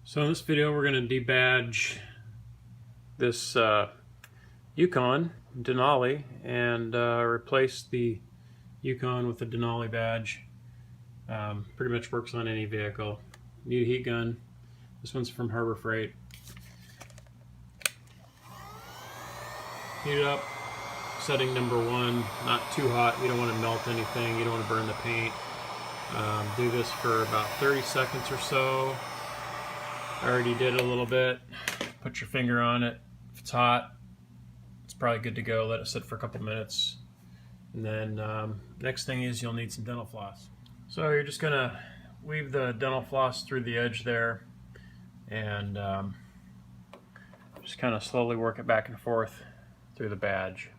So in this video we're going to debadge this Yukon Denali and replace the Yukon with the Denali badge. Pretty much works on any vehicle. Need a heat gun. This one's from Harbor Freight. Heat it up. Setting number 1, not too hot. You don't want to melt anything. You don't want to burn the paint. Do this for about 30 seconds or so. I already did it a little bit. Put your finger on it. If it's hot, it's probably good to go. Let it sit for a couple minutes. And then next thing is you'll need some dental floss. So you're just gonna weave the dental floss through the edge there and just kind of slowly work it back and forth through the badge.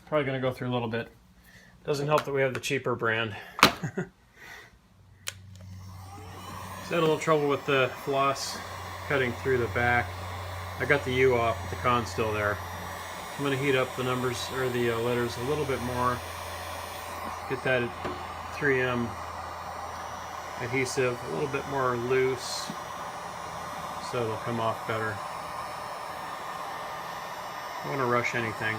Probably going to go through a little bit. Doesn't help that we have the cheaper brand. So I had a little trouble with the floss cutting through the back. I got the U off, but the con's still there. I'm going to heat up the numbers or the letters a little bit more. Get that 3M adhesive a little bit more loose so it'll come off better. I don't want to rush anything.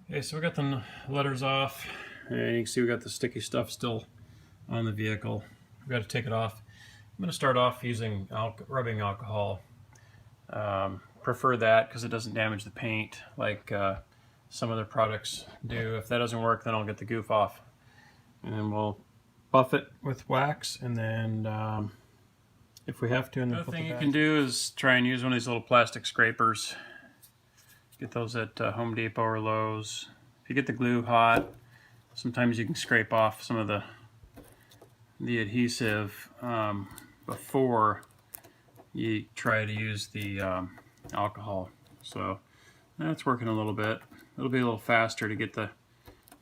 Okay, so we got the letters off, and you can see we got the sticky stuff still on the vehicle. We've got to take it off. I'm going to start off using rubbing alcohol. Prefer that because it doesn't damage the paint like some other products do. If that doesn't work, then I'll get the goof off. And then we'll buff it with wax, and then if we have to, and then another thing you can do is try and use one of these little plastic scrapers. Get those at Home Depot or Lowe's. If you get the glue hot, sometimes you can scrape off some of the adhesive before you try to use the alcohol. So that's working a little bit. It'll be a little faster to get the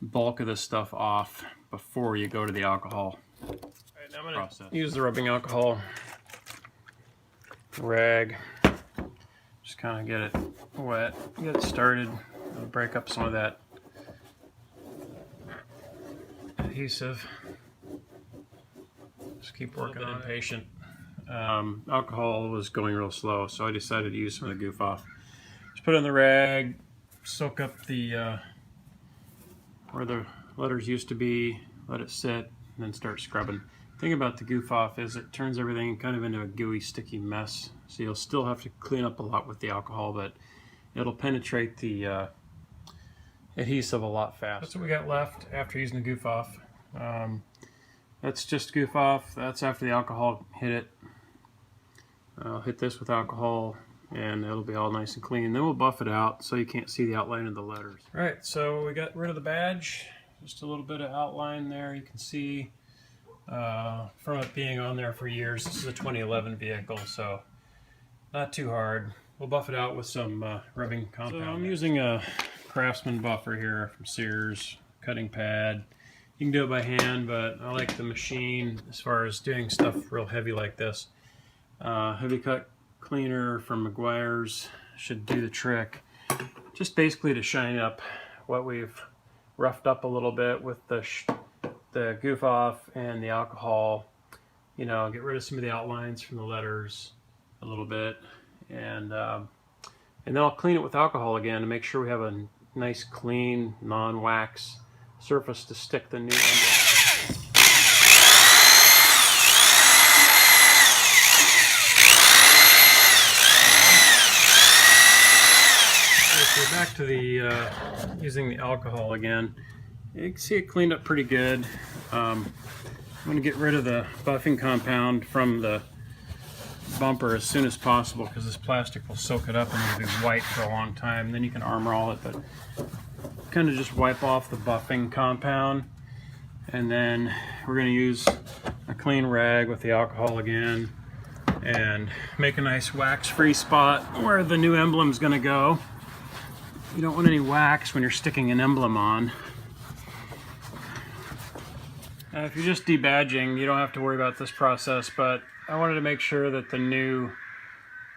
bulk of this stuff off before you go to the alcohol. All right, now I'm going to use the rubbing alcohol rag. Just kind of get it wet, get it started. It'll break up some of that adhesive. Just keep working on it. Impatient. Alcohol was going real slow, so I decided to use some of the goof off. Just put it on the rag, soak up the where the letters used to be, let it sit, and then start scrubbing. The thing about the goof off is it turns everything kind of into a gooey, sticky mess. So you'll still have to clean up a lot with the alcohol, but it'll penetrate the adhesive a lot faster. That's what we got left after using the goof off. That's just goof off. That's after the alcohol hit it. I'll hit this with alcohol and it'll be all nice and clean. Then we'll buff it out so you can't see the outline of the letters. All right, so we got rid of the badge. Just a little bit of outline there. You can see from it being on there for years. This is a 2011 vehicle, so not too hard. We'll buff it out with some rubbing compound. So I'm using a Craftsman buffer here from Sears, cutting pad. You can do it by hand, but I like the machine as far as doing stuff real heavy like this. Heavy cut cleaner from Meguiar's should do the trick. Just basically to shine up what we've roughed up a little bit with the goof off and the alcohol. You know, get rid of some of the outlines from the letters a little bit, and then I'll clean it with alcohol again to make sure we have a nice clean non-wax surface to stick the new emblem. So back to the using the alcohol again. You can see it cleaned up pretty good. I'm going to get rid of the buffing compound from the bumper as soon as possible because this plastic will soak it up and it'll be white for a long time. Then you can armor all it, but kind of just wipe off the buffing compound, and then we're going to use a clean rag with the alcohol again and make a nice wax-free spot where the new emblem is going to go. You don't want any wax when you're sticking an emblem on. If you're just debadging, you don't have to worry about this process, but I wanted to make sure that the new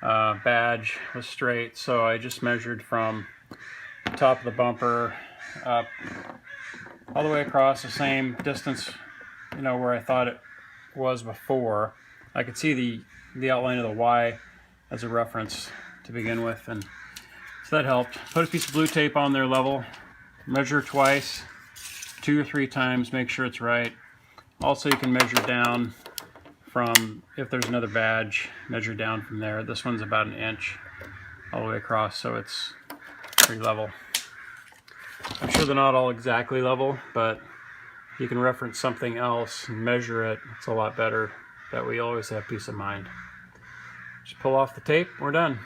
badge was straight, so I just measured from the top of the bumper up all the way across the same distance, you know, where I thought it was before. I could see the outline of the Y as a reference to begin with, and so that helped. Put a piece of blue tape on there level, measure twice, 2 or 3 times, make sure it's right. Also, you can measure down from, if there's another badge, measure down from there. This one's about 1 inch all the way across, so it's pretty level. I'm sure they're not all exactly level, but you can reference something else and measure it. It's a lot better. That way you always have peace of mind. Just pull off the tape, we're done.